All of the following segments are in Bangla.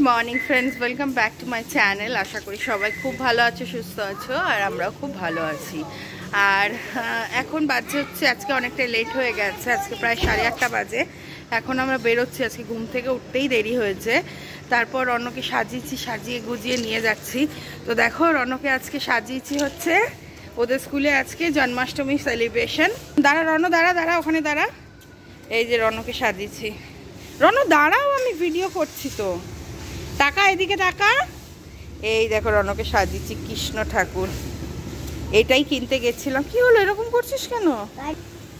Morning friends, welcome back to my channel. আশা করি সবাই খুব ভালো আছো, সুস্থ আছো, আর আমরাও খুব ভালো আছি। আর এখন বাজে হচ্ছে, আজকে অনেকটা লেট হয়ে গেছে, আজকে প্রায় 8:30 বাজে। এখন আমরা বেরোচ্ছি, আজকে ঘুম থেকে উঠতেই দেরি হয়েছে। তারপর রনকে সাজিয়েছি, সাজিয়ে গুজিয়ে নিয়ে যাচ্ছি। তো দেখো, রনকে আজকে সাজিয়েছি হচ্ছে ওদের স্কুলে আজকে জন্মাষ্টমী সেলিব্রেশন। দাঁড়া রন, দাঁড়া দাঁড়া, ওখানে দাঁড়া। এই যে রনকে সাজিয়েছি। রন দাঁড়াও, আমি ভিডিও করছি তো, টাকা এদিকে টাকা। এই দেখো রনকে সাজিয়েছি কৃষ্ণ ঠাকুর। এটাই কিনতে গেছিলাম। কি হলো, এরকম করছিস কেন?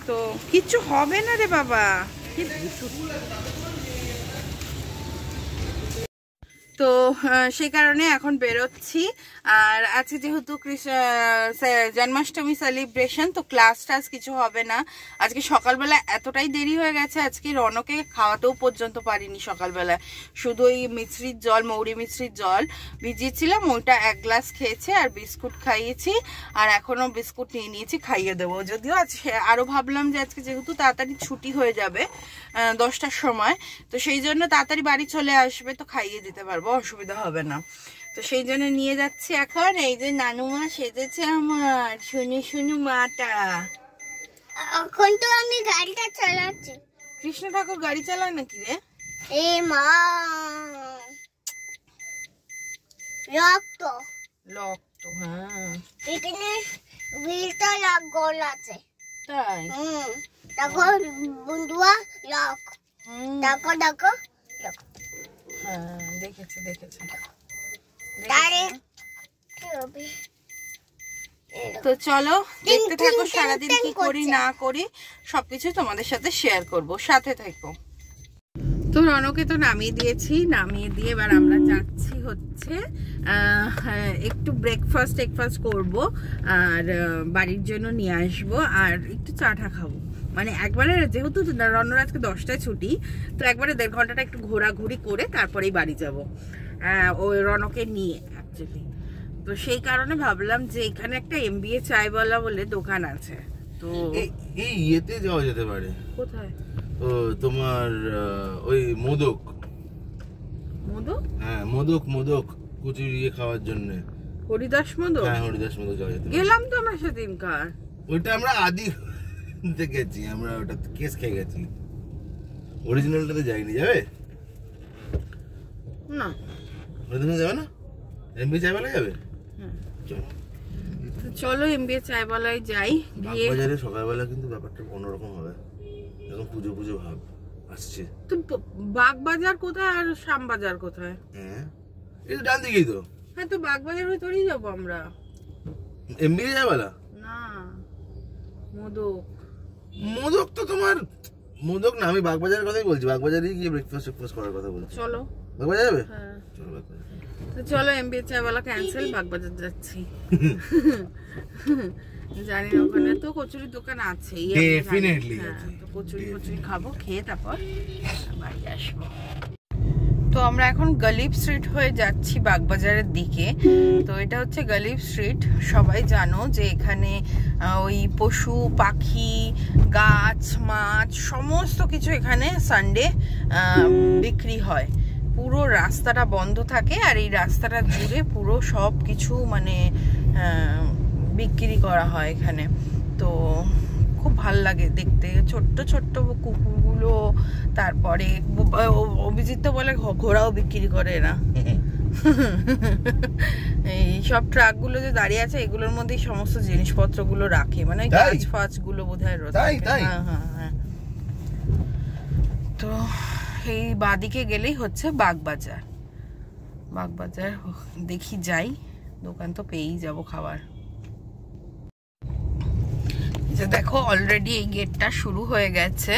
তো কিচ্ছু হবে না রে বাবা। তো সেই কারণে এখন বেরোচ্ছি। আর আজকে যেহেতু জন্মাষ্টমী সেলিব্রেশন, তো ক্লাস টাস কিছু হবে না আজকে। সকালবেলা এতটাই দেরি হয়ে গেছে, আজকে রনকে খাওয়াতেও পর্যন্ত পারিনি। সকালবেলা শুধু ওই মিশ্রির জল, মৌরি মিশ্রির জল ভিজিয়েছিলাম, ওইটা 1 গ্লাস খেয়েছে, আর বিস্কুট খাইয়েছি। আর এখনো বিস্কুট নিয়ে নিয়েছি, খাইয়ে দেবো। যদিও আজকে আরো ভাবলাম যে আজকে যেহেতু তাড়াতাড়ি ছুটি হয়ে যাবে 10টার সময়, তো সেই জন্য তাড়াতাড়ি বাড়ি চলে আসবে, তো খাইয়ে দিতে পারবো, অসুবিধা হবে না। তো সেই জন্য নিয়ে যাচ্ছি এখন। এই যে নানুমা সেজেছে আমার, শুনু শুনু মাটা। এখন তো আমি গাড়িটা চালাচ্ছি। কৃষ্ণ ঠাকুর গাড়ি চালায় নাকি রে? এ মা, রক্ত রক্ত, হ্যাঁ। এখানে হুইলটা গোল আছে, তাই? দেখো বন্ধুয়া, লক। দেখো দেখো, হ্যাঁ, দেখেছি দেখেছি। তো চলো দেখতে থাকো, সারাদিন কি করি না করি সবকিছু তোমাদের সাথে শেয়ার করব, সাথে থাকো। তো রনকে তো নামিয়ে দিয়েছি, নামিয়ে দিয়ে এবার আমরা যাচ্ছি হচ্ছে একটু ব্রেকফাস্ট করব, আর বাড়ির জন্য নিয়ে আসবো, আর একটু চাটা খাবো। মানে একবারে, যেহেতু রনর আজকে 10টায় ছুটি, তো একবারে 1.5 ঘন্টাটা একটু ঘোরাঘুরি করে তারপরেই বাড়ি যাব, ওই রনকে নিয়ে অ্যাকচুয়ালি। তো সেই কারণে ভাবলাম যে এখানে একটা MBA চায়ওয়ালা বলে দোকান আছে, তো এই ইয়েতে যাওয়া যেতে পারে। কোথায়? ও তোমার ওই মোদক। হ্যাঁ, মোদক কুচির ইয়ে খাওয়ার জন্য। হরিদাস মোদক? হ্যাঁ, হরিদাস মোদক যাওয়া যেতে পারে। গেলাম তো আমরা সেদিনকার। ওইটা আমরা আদি গেছি, আমরা ওটা কেস খেয়ে গেছি, অরিজিনালটাতে যাইনি। যাবে না? অরিজিনাল যাবে না? MBA চায়ওয়ালা যাবে? চলো চলো MBA চায়ওয়ালায় যাই। গিয়ে বাজারে সকালবেলা কিন্তু ব্যাপারটা অন্যরকম হবে, এখন পুজো পুজো ভাব আসছে। তো বাগবাজার কোথায় আর শ্যামবাজার কোথায়? হ্যাঁ, এই তো ডান দিকেই তো। হ্যাঁ, তো বাগবাজার ভেতরেই যাবো আমরা। MBA চায়ওয়ালা না, মোদক তো তোমার মোদক না, আমি বাগবাজারের কথাই বলছি। বাগবাজারেই গিয়ে ব্রেকফাস্ট করার কথা বলছি। চলো বাগবাজার যাবে? হ্যাঁ চলো বাগবাজার। তো চলো MBA চায়ওয়ালা ক্যান্সেল, বাগবাজার যাচ্ছি। জানি না, ওখানে তো কচুরির দোকান আছে, ডেফিনেটলি আছে। তো কচুরি খাবো, খেয়ে তারপর বাড়ি আসবো। তো আমরা এখন গলিব স্ট্রিট হয়ে যাচ্ছি বাগবাজারের দিকে। তো এটা হচ্ছে গলিব স্ট্রিট। সবাই জানো যে এখানে ওই পশু পাখি, গাছ, মাছ সমস্ত কিছু এখানে সানডে বিক্রি হয়। পুরো রাস্তাটা বন্ধ থাকে, আর এই রাস্তাটা জুড়ে পুরো সব কিছু মানে বিক্রি করা হয় এখানে। তো খুব ভাল লাগে দেখতে, ছোট্ট ছোট্ট কুকুরগুলো। তারপরে অভিজিৎ তো বলে ঘোড়াও বিক্রি করে এরা। এই সব ট্রাক গুলো যে দাঁড়িয়ে আছে, এগুলোর মধ্যেই সমস্ত জিনিসপত্র গুলো রাখে, মানে গাছ ফাছ গুলো বোধহয় রাখে। হ্যাঁ। তো এই বাদিকে গেলেই হচ্ছে বাগবাজার। দেখি যাই, দোকান তো পেয়েই যাব খাবার। যে দেখো অলরেডি এই গেটটা শুরু হয়ে গেছে।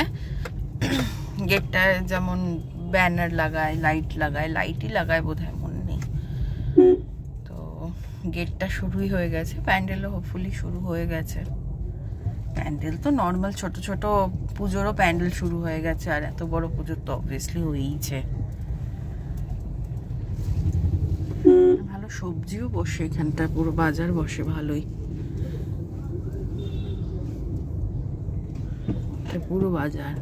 গেটটা যেমন ব্যানার লাগায়, লাইটই লাগায় বোধহয়, মনে নেই। তো গেটটা শুরুই হয়ে গেছে, প্যান্ডেলও হোপফুলি শুরু হয়ে গেছে। প্যান্ডেল তো নর্মাল ছোট ছোট পুজোরও প্যান্ডেল শুরু হয়ে গেছে, আর এত বড় পুজোর তো অবভিয়াসলি হয়েইছে। ভালো সবজিও বসে এখানটা, পুরো বাজার বসে ভালোই, পুরো বাজার।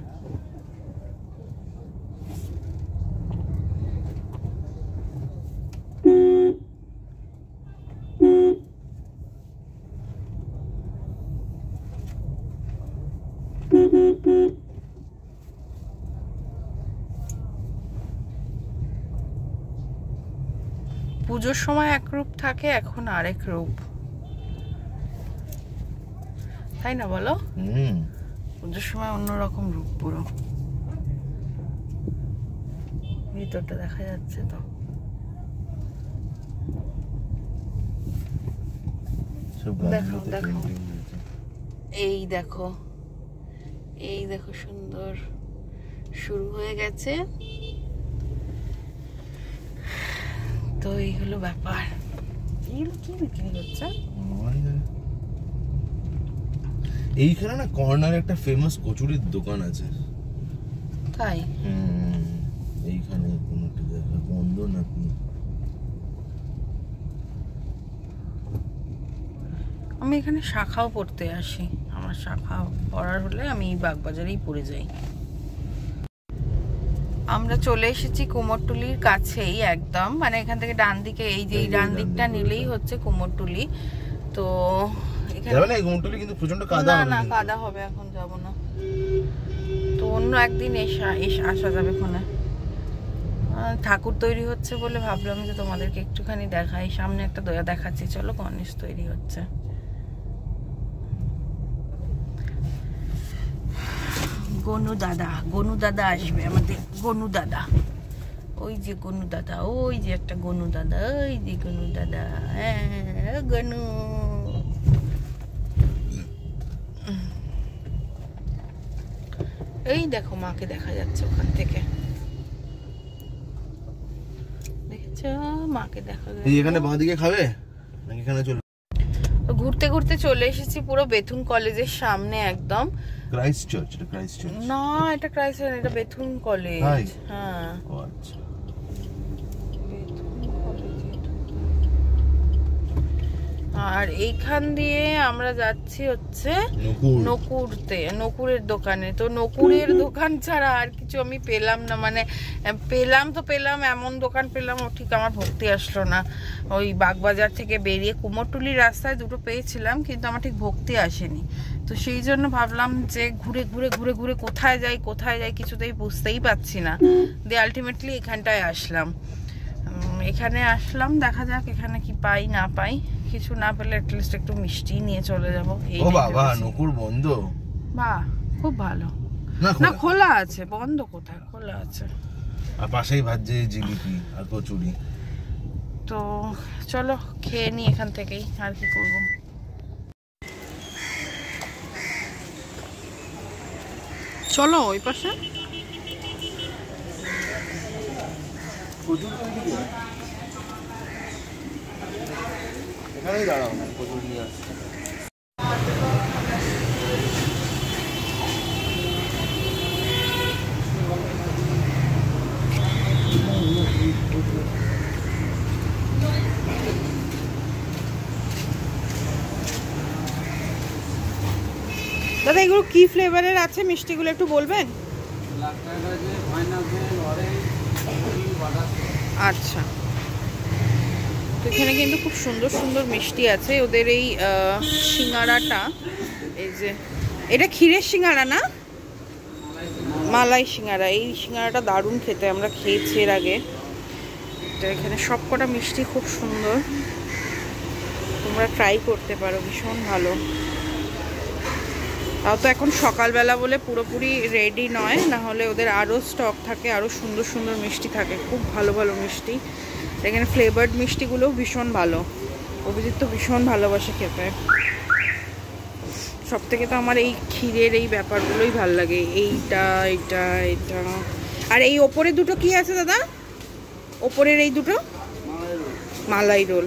পুজোর সময় এক রূপ থাকে, এখন আরেক রূপ, তাই না বলো? পুজোর সময় অন্যরকম রূপ পুরো। ভিতরটা দেখা যাচ্ছে তো। দেখো দেখো, এই দেখো, এই দেখো, সুন্দর শুরু হয়ে গেছে। তো এইগুলো ব্যাপার। এইগুলো কি বিক্রি হচ্ছে? এইখানে না কর্নারে একটা ফেমাস কচুরির দোকান আছে। তাই? এইখানে কোনো একটা জায়গা বন্ধ নাকি? আমি এখানে শাখাও পড়তে আসি, আমার শাখা পড়ার হলে আমি বাগবাজারেই পড়ে যাই। আমরা চলে এসেছি কুমোরটুলির কাছেই একদম, মানে এখান থেকে ডান দিকে, এই যে ডান দিকটা নিলেই হচ্ছে কুমোরটুলি। তো যাবে না কুমোরটুলি, কিন্তু প্রচন্ড কাদা হবে। না কাদা হবে, এখন যাব না, তো অন্য একদিন আসা যাবে। ওখানে ঠাকুর তৈরি হচ্ছে বলে ভাবলাম যে তোমাদেরকে একটুখানি দেখাই। সামনে একটা দয়া দেখাচ্ছি, চলো, গণেশ তৈরি হচ্ছে। গনু দাদা আসবে আমাদের, গনু দাদা, ওই যে গনু দাদা, ওই যে একটা গনু দাদা, ওই যে গনু দাদা, হ্যাঁ গনু। এই দেখো মাকে দেখা যাচ্ছে ওখান থেকে, দেখেছো মাকে দেখা যাচ্ছে। এখানে বাঁ দিকে খাবে নাকি এখানে চলবে? ঘুরতে ঘুরতে চলে এসেছি পুরো বেথুন কলেজের সামনে একদম। ক্রাইস্ট চার্চ, এটা ক্রাইস্ট চার্চ না, এটা ক্রাইস্ট, এটা বেথুন কলেজ। হ্যাঁ, ও আচ্ছা। আর এইখান দিয়ে আমরা যাচ্ছি হচ্ছে নকুরের দোকানে। তো নকুরের দোকান ছাড়া আর কিছু আমি পেলাম না, মানে পেলাম তো পেলাম, এমন দোকান পেলাম ও ঠিক আমার ভক্তি আসলো না। ওই বাগবাজার থেকে বেরিয়ে কুমোরটুলির রাস্তায় দুটো পেয়েছিলাম, কিন্তু আমার ঠিক ভক্তি আসেনি। তো সেই জন্য ভাবলাম যে ঘুরে ঘুরে ঘুরে ঘুরে কোথায় যাই কিছুতেই বুঝতেই পারছি না। দিয়ে আলটিমেটলি এখানটায় আসলাম। এখানে আসলাম, দেখা যাক এখানে কি পাই না পাই। কিছু না পেলে অ্যাটলিস্ট একটু মিষ্টি নিয়ে চলে যাব। ও বাবা, নকুর বন্ধ? বাহ, খুব ভালো। না খোলা আছে, বন্ধ কোথায়, খোলা আছে। আর পাশেই ভাজছে জিলিপি আর কচুরি। তো চলো খেয়ে নি এখান থেকেই, আর কি করব। চলো ওই পাশে। এখানেই দাঁড়াও, কচুরি নিয়ে আসছি। দাদা এগুলো কি ফ্লেভারের আছে মিষ্টিগুলো একটু বলবেন? আচ্ছা, তো এখানে কিন্তু খুব সুন্দর সুন্দর মিষ্টি আছে। ওদের এই সিঙ্গারাটা, এই যে এটা ক্ষীরের সিঙ্গারা না, মালাই সিঙ্গারা। এই সিঙ্গারাটা দারুণ খেতে, আমরা খেয়েছি এর আগে। তো এখানে সব কটা মিষ্টি খুব সুন্দর, তোমরা ট্রাই করতে পারো, ভীষণ ভালো। তাও তো এখন সকালবেলা বলে পুরোপুরি রেডি নয়, না হলে ওদের আরও স্টক থাকে, আরও সুন্দর সুন্দর মিষ্টি থাকে, খুব ভালো ভালো মিষ্টি। এখানে ফ্লেভার্ড মিষ্টিগুলোও ভীষণ ভালো। অভিজিৎ তো ভীষণ ভালোবাসে খেতে। সব থেকে তো আমার এই ক্ষীরের এই ব্যাপারগুলোই ভাল লাগে, এইটা এইটা এইটা। আর এই ওপরে দুটো কি আছে দাদা? ওপরের এই দুটো মালাই রোল।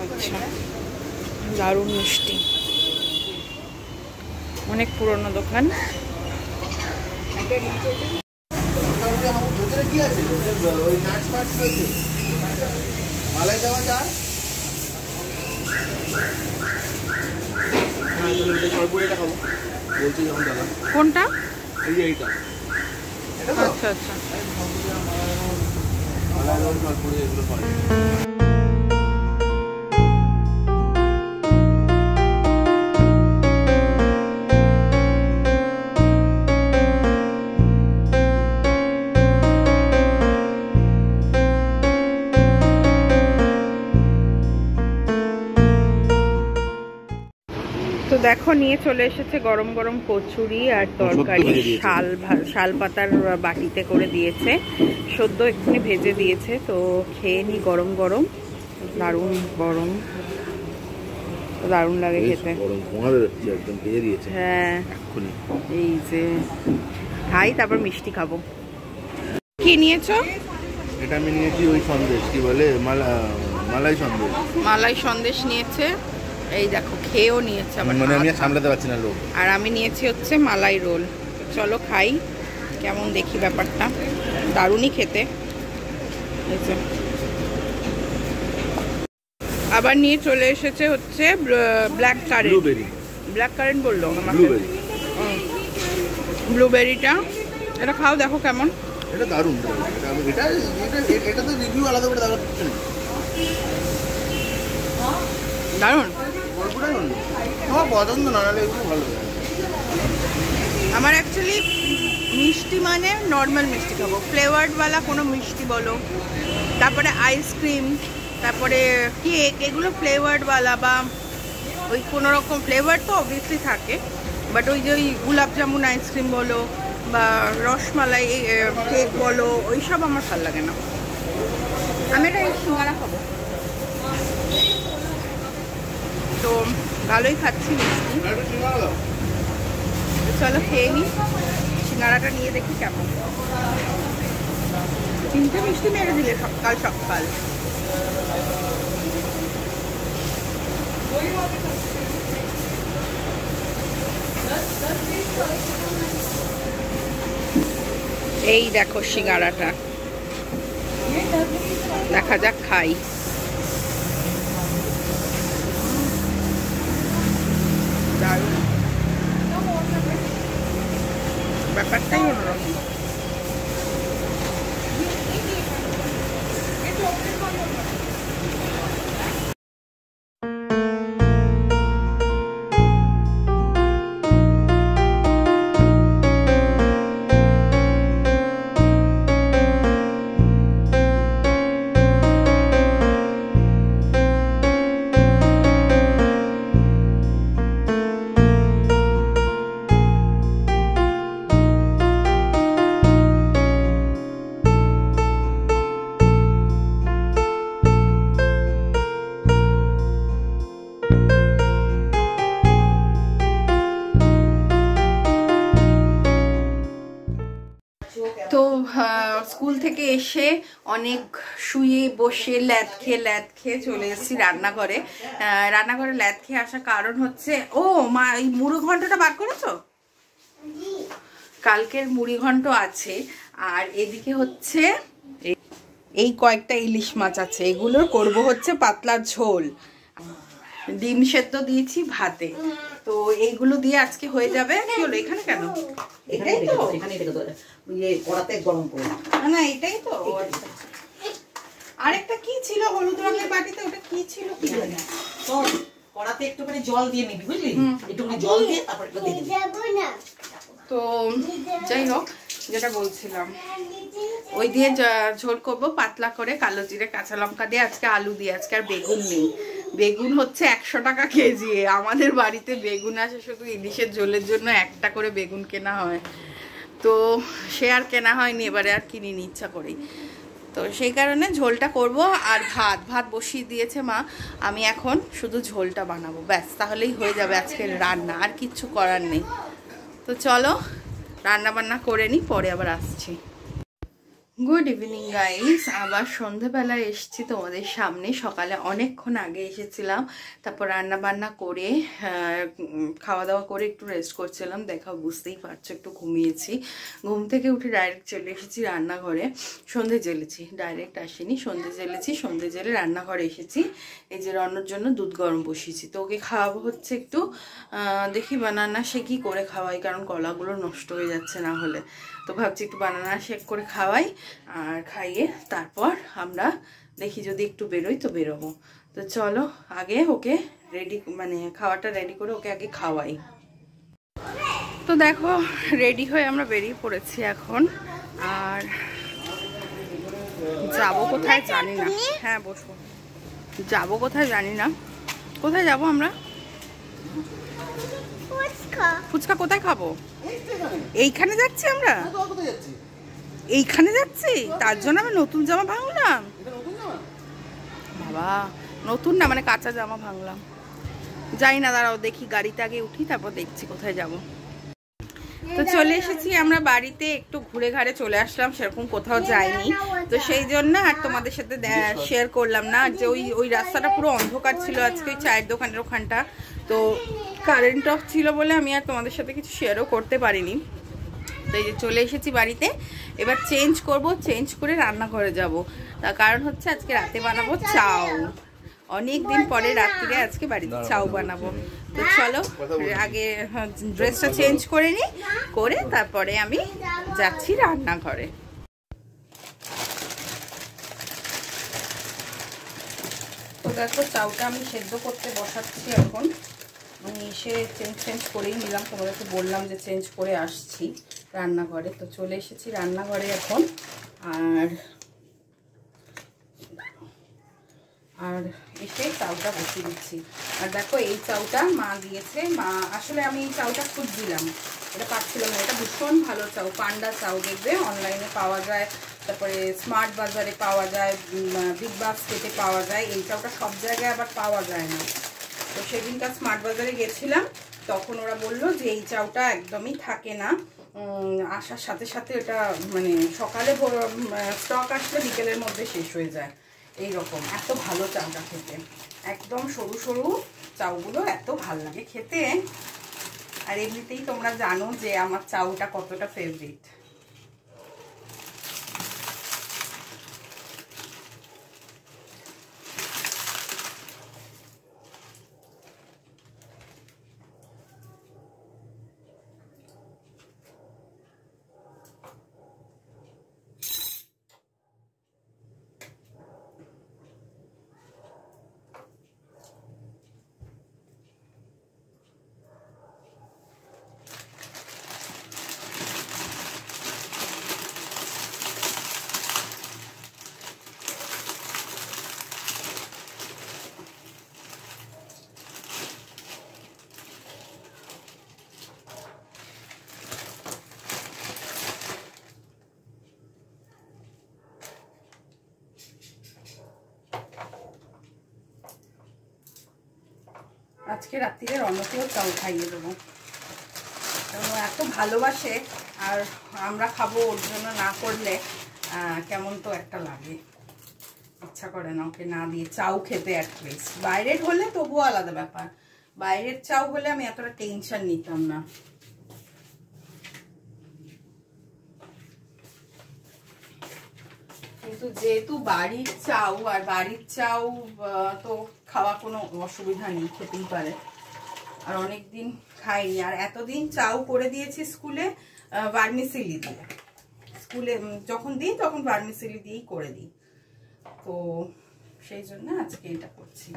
আচ্ছা, দারুণ মিষ্টি, অনেক পুরনো দোকান। কোনটা? আচ্ছা আচ্ছা। দেখো নিয়ে চলে এসেছে গরম গরম কচুরি আর তরকারি, শাল পাতার বাটিতে করে দিয়েছে, সদ্য এক্ষুনি ভেজে দিয়েছে। তো খেয়ে নি গরম গরম, দারুণ গরম, দারুণ লাগে খেতে। হ্যাঁ এই যে খাই, তারপর মিষ্টি খাবো। কি নিয়েছো? এটা আমি নিয়েছি ওই সন্দেশ, কি বলে মালাই সন্দেশ। মালাই সন্দেশ নিয়েছে, এই দেখো খেয়েও নিয়েছে, মানে আমি সামলাতে পারছি না লোক। আর আমি নিয়েছি হচ্ছে মালাই রোল। চলো খাই কেমন দেখি ব্যাপারটা, দারুণই খেতে। আবার নিয়ে চলে এসেছে হচ্ছে ব্ল্যাক কারেন্ট, ব্ল্যাক কারেন্ট বললো আমাকে, ব্লুবেরিটা। এটা খাও, দেখো কেমন। এটা দারুণ, এটা তো রিভিউ আলাদা করে দেওয়ার কিছু নেই। দারুণ, গল্পটাই অন্য, আমার পছন্দ না, নাহলে এগুলো ভালো। আমার অ্যাকচুয়ালি মিষ্টি মানে নর্মাল মিষ্টি খাবো, ফ্লেভার্ডওয়ালা কোনো মিষ্টি বলো, তারপরে আইসক্রিম, তারপরে কেক, এগুলো ফ্লেভার্ডওয়ালা বা ওই কোনো রকম ফ্লেভার তো অবভিয়াসলি থাকে, বাট ওই যে ওই গোলাপ জামুন আইসক্রিম বলো বা রসমালাই কেক বলো, ওই সব আমার ভালো লাগে না। আমি এটা সিঙ্গারা খাবো, তো ভালোই খাচ্ছি মিষ্টি। চলো খেয়ে নিই, সিঙ্গারাটা নিয়ে দেখি কেমন। 3টে মিষ্টি মেরে দিলে সকাল সকাল। এই দেখো সিঙ্গারাটা, দেখা যাক খাই। দারুণ, ব্যাপারটাই অন্যরকম। তো স্কুল থেকে এসে অনেক শুয়ে বসে ল্যাদ খেয়ে চলে এসেছি রান্নাঘরে। রান্নাঘরে ল্যাদ খেয়ে আসার কারণ হচ্ছে, ও মা এই মুড়ি ঘন্টটা বার করেছো? কালকের মুড়ি ঘন্ট আছে, আর এদিকে হচ্ছে এই কয়েকটা ইলিশ মাছ আছে, এগুলোর করব হচ্ছে পাতলা ঝোল। ডিম সেদ্ধ দিয়েছি ভাতে, তো এইগুলো দিয়ে আজকে হয়ে যাবে। কি হলো এখানে কেন? এটাই তো, না এটাই তো। আরেকটা কি ছিল হলুদ রঙের বাটিতে, ওটা কি ছিল কি জানি। কড়াতে একটুখানি জল দিয়ে নিবি, বুঝলি? একটুখানি জল দিয়ে তারপর একটু দিয়ে দিবি। তো যাই হোক, যেটা বলছিলাম, ওই দিয়ে ঝোল করবো পাতলা করে, কালো জিরে কাঁচা লঙ্কা দিয়ে। আজকে আলু দিয়ে, আজকে আর বেগুন নেই। বেগুন হচ্ছে 100 টাকা কেজি। আমাদের বাড়িতে বেগুন আসে শুধু ইলিশের ঝোলের জন্য, একটা করে বেগুন কেনা হয়, তো সে আর কেনা হয়নি, এবারে আর কিনিনি ইচ্ছা করেই। তো সেই কারণে ঝোলটা করব। আর ভাত বসিয়ে দিয়েছে মা, আমি এখন শুধু ঝোলটা বানাবো, ব্যাস, তাহলেই হয়ে যাবে আজকের রান্না, আর কিচ্ছু করার নেই। তো চলো রান্না বান্না করে নিই, পরে আবার আসছি। গুড ইভিনিং গাইস, আবার সন্ধ্যাবেলায় এসেছি তোমাদের সামনে। সকালে অনেকক্ষণ আগে এসেছিলাম, তারপর রান্না বান্না করে খাওয়া দাওয়া করে একটু রেস্ট করছিলাম। দেখো বুঝতেই পারছো, একটু ঘুমিয়েছি। ঘুম থেকে উঠে ডাইরেক্ট চলে এসেছি রান্নাঘরে, সন্ধে জ্বেলেছি, ডাইরেক্ট আসিনি, সন্ধে জ্বেলেছি। সন্ধে জ্বেলে রান্নাঘরে এসেছি। এই যে রান্নার জন্য দুধ গরম বসিয়েছি, তো ওকে খাওয়াবো হচ্ছে একটু, দেখি বানানা শেক কি করে খাওয়াই, কারণ কলাগুলো নষ্ট হয়ে যাচ্ছে না হলে। তো ভাবছি একটু বানানা শেক করে খাওয়াই, আর খাইয়ে তারপর আমরা দেখি যদি একটু বেরোই তো বেরোবো। তো চলো আগে ওকে রেডি, মানে খাওয়াটা রেডি করে ওকে আগে খাওয়াই। তো দেখো রেডি হয়ে আমরা বেরিয়ে পড়েছি এখন, আর যাবো কোথায় জানি না। হ্যাঁ বসো, যাবো কোথায় জানি না। কোথায় যাবো আমরা? ফুচকা কোথায় খাবো? এই তো এখানে। এইখানে যাচ্ছি আমরা, আমি তো আর কোথায় যাচ্ছি? এইখানে যাচ্ছি, তার জন্য আমি নতুন জামা ভাঙলাম। এটা নতুন জামা? বাবা, নতুন না মানে কাঁচা জামা ভাঙলাম। যাই না, দাঁড়াও দেখি, গাড়িতে আগে উঠি, তারপর দেখছি কোথায় যাব। তো চলে এসেছি আমরা বাড়িতে, একটু ঘুরে ঘাড়ে চলে আসলাম, সেরকম কোথাও যাইনি। তো সেই জন্য আর তোমাদের সাথে শেয়ার করলাম না। আর যে ওই রাস্তাটা পুরো অন্ধকার ছিল আজকে, ওই চায়ের দোকানের ওখানটা, তো কারেন্ট অফ ছিল বলে আমি আর তোমাদের সাথে কিছু শেয়ারও করতে পারিনি। তো এই যে চলে এসেছি বাড়িতে, এবার চেঞ্জ করব, চেঞ্জ করে রান্নাঘরে যাব। তার কারণ হচ্ছে আজকে রাতে বানাবো চাউ। অনেক দিন পরে রাত্রিরে আজকে বাড়িতে চাউ বানাবো। তো চলো আগে ড্রেসটা চেঞ্জ করে নিই, করে তারপরে আমি যাচ্ছি রান্নাঘরে। তো দেখো চাউটা আমি সেদ্ধ করতে বসাচ্ছি এখন। আমি এসে চেঞ্জ করেই নিলাম, তোমাদেরকে বললাম যে চেঞ্জ করে আসছি রান্নাঘরে। তো চলে এসেছি রান্নাঘরে এখন। আর এসে চাউটা বসিয়ে দিচ্ছি। আর দেখো এই চাউটা মা দিয়েছে। মা আসলে আমি এই চাউটা খুঁজছিলাম, এটা পাচ্ছিলাম না। এটা ভীষণ ভালো চাউ, পান্ডা চাউ, দেখবে অনলাইনে পাওয়া যায়, তারপরে স্মার্ট বাজারে পাওয়া যায়, বিগ বাস্কেটে পাওয়া যায়। এই চাউটা সব জায়গায় আবার পাওয়া যায় না। তো সেদিনকার স্মার্ট বাজারে গেছিলাম, তখন ওরা বললো যে এই চাউটা একদমই থাকে না, আসার সাথে সাথে এটা মানে সকালে স্টক আসলে বিকেলের মধ্যে শেষ হয়ে যায়। এইরকম এত ভালো চাউটা খেতে, একদম সরু সরু চাউগুলো এত ভালো লাগে খেতে। আর এমনিতেই তোমরা জানো যে আমার চাউটা কতটা ফেভারিট। আজকে রাত্রিরে রনকেও চাউ খাইয়ে দেবো, কারণ এত ভালোবাসে। আর আমরা খাবো, ওর জন্য না করলে কেমন তো একটা লাগে, ইচ্ছা করে না ওকে না দিয়ে চাউ খেতে। অ্যাটলিস্ট বাইরের হলে তবুও আলাদা ব্যাপার, বাইরের চাউ হলে আমি এতটা টেনশন নিতাম না। কিন্তু যেহেতু বাড়ির চাউ, আর বাড়ির চাউ তো খাওয়া কোনো অসুবিধা নেই, খেতেই পারে। আর অনেকদিন খাইনি, আর এতদিন চাউ করে দিয়েছি স্কুলে ভার্মিসেলি দিয়ে। স্কুলে যখন দিই তখন ভার্মিসেলি দিয়েই করে দিই, তো সেই জন্য আজকে এটা করছি।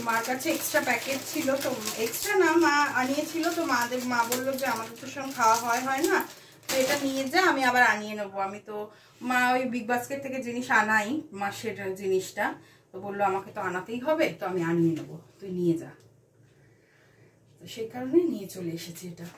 মার কাছে এক্সট্রা প্যাকেট ছিল, তো এক্সট্রা না মা আনিয়েছিল, তো মা বললো যে আমাদের তো সঙ্গে খাওয়া হয় না, তো এটা নিয়ে যা, আমি আবার আনিয়ে নেবো। আমি তো মা ওই বিগ বাস্কেট থেকে জিনিস আনাই, মাসের জিনিসটা, তো বললো আমাকে তো আনাতেই হবে, তো আমি আনিয়ে নেবো, তুই নিয়ে যা। তো সেই কারণে নিয়ে চলে এসেছি এটা।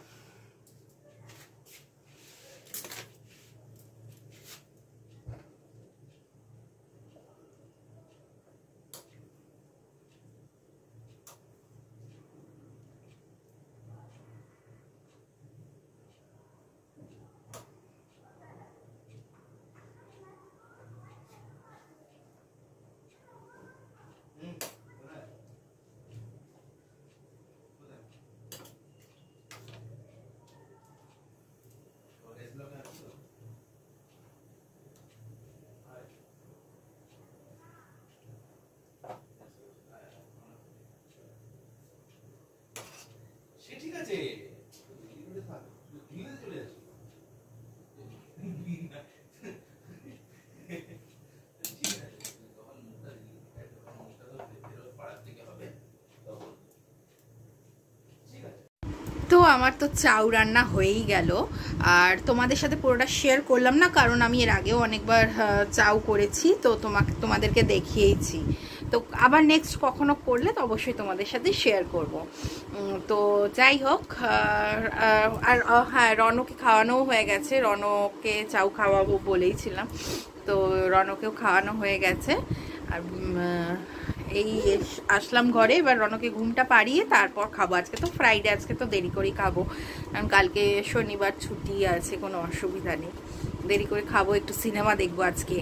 আছে চলে আসে তো আমার তো চাউ রান্না হয়েই গেল, আর তোমাদের সাথে পুরোটা শেয়ার করলাম না, কারণ আমি এর আগেও অনেকবার চাউ করেছি, তো তোমাদেরকে দেখিয়েছি। তো আবার নেক্সট কখনো করলে তো অবশ্যই তোমাদের সাথে শেয়ার করব। তো যাই হোক, আর হ্যাঁ, রনকে খাওয়ানোও হয়ে গেছে, রনকে চাউ খাওয়াবো বলেইছিলাম, তো রনকেও খাওয়ানো হয়ে গেছে। আর এই আসলাম ঘরে, এবার রনকে ঘুমটা পাড়িয়ে তারপর খাবো। আজকে তো ফ্রাইডে, আজকে তো দেরি করেই খাবো, কারণ কালকে শনিবার ছুটি আছে, কোনো অসুবিধা নেই, দেরি করে খাবো। একটু সিনেমা দেখবো আজকে।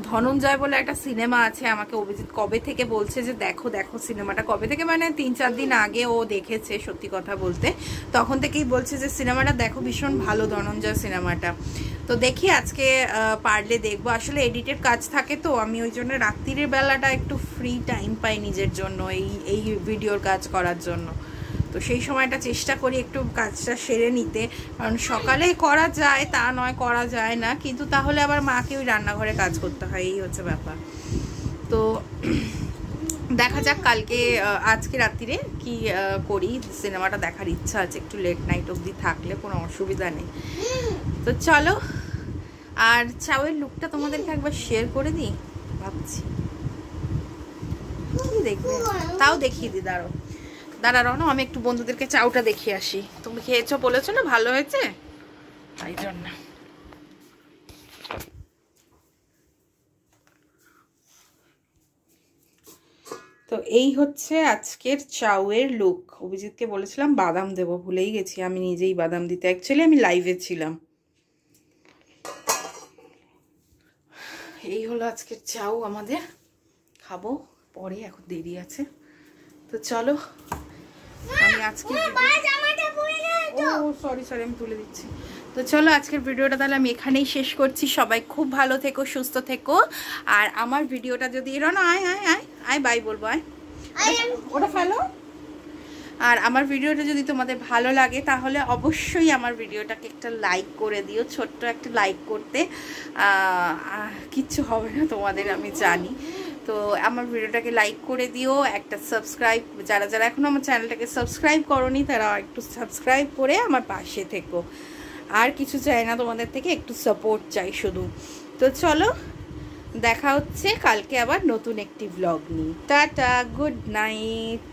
ধনঞ্জয় বলে একটা সিনেমা আছে, আমাকে অভিজিৎ কবে থেকে বলছে যে দেখো দেখো সিনেমাটা, কবে থেকে মানে 3-4 দিন আগে ও দেখেছে, সত্যি কথা বলতে তখন থেকেই বলছে যে সিনেমাটা দেখো, ভীষণ ভালো ধনঞ্জয় সিনেমাটা। তো দেখি আজকে পারলে দেখবো। আসলে এডিটের কাজ থাকে তো, আমি ওই জন্য রাত্রির বেলাটা একটু ফ্রি টাইম পাই নিজের জন্য, এই ভিডিওর কাজ করার জন্য। তো সেই সময়টা চেষ্টা করি একটু কাজটা সেরে নিতে, কারণ সকালে করা যায় তা নয়, করা যায় না, কিন্তু তাহলে আবার মাকে ওই রান্নাঘরে কাজ করতে হয়, এই হচ্ছে ব্যাপার। তো দেখা যাক কালকে, আজকে রাত্রিরে কি করি। সিনেমাটা দেখার ইচ্ছা আছে, একটু লেট নাইট অবধি থাকলে কোনো অসুবিধা নেই। তো চলো, আর চাউয়ের লুকটা তোমাদেরকে একবার শেয়ার করে দিই ভাবছি, কি দেখবে তাও দেখিয়ে দিই। দাঁড়াও না, আমি একটু বন্ধুদেরকে চাউটা দেখিয়ে আসি। তুমি খেয়েছো বলেছো না ভালো হয়েছে, তাই জন্য। তো এই হচ্ছে আজকের চাউয়ের লুক। অভিজিৎকে বলেছিলাম বাদাম দেবো, ভুলেই গেছি, আমি নিজেই বাদাম দিতে, অ্যাকচুয়ালি আমি লাইভে ছিলাম। এই হলো আজকের চাউ আমাদের, খাবো পরে, এখন দেরি আছে। তো চলো, আমি আজকে সরি আমি তুলে দিচ্ছি। তো চলো, আজকের ভিডিওটা তাহলে আমি এখানেই শেষ করছি। সবাই খুব ভালো থেকো, সুস্থ থেকো। আর আমার ভিডিওটা যদি এরো না, আয় বাই বলবো, ওটা ফেলো। আর আমার ভিডিওটা যদি তোমাদের ভালো লাগে তাহলে অবশ্যই আমার ভিডিওটাকে একটা লাইক করে দিও, ছোট্ট একটা লাইক করতে কিচ্ছু হবে না তোমাদের, আমি জানি। তো আমার ভিডিওটাকে লাইক করে দিও, একটা সাবস্ক্রাইব, যারা যারা এখনো আমার চ্যানেলটাকে সাবস্ক্রাইব করোনি তারা একটু সাবস্ক্রাইব করে আমার পাশে থেকো। আর কিছু চাই না তোমাদের থেকে, একটু সাপোর্ট চাই শুধু। তো চলো, দেখা হচ্ছে কালকে আবার নতুন একটি ব্লগ নিয়ে। Tata, good night.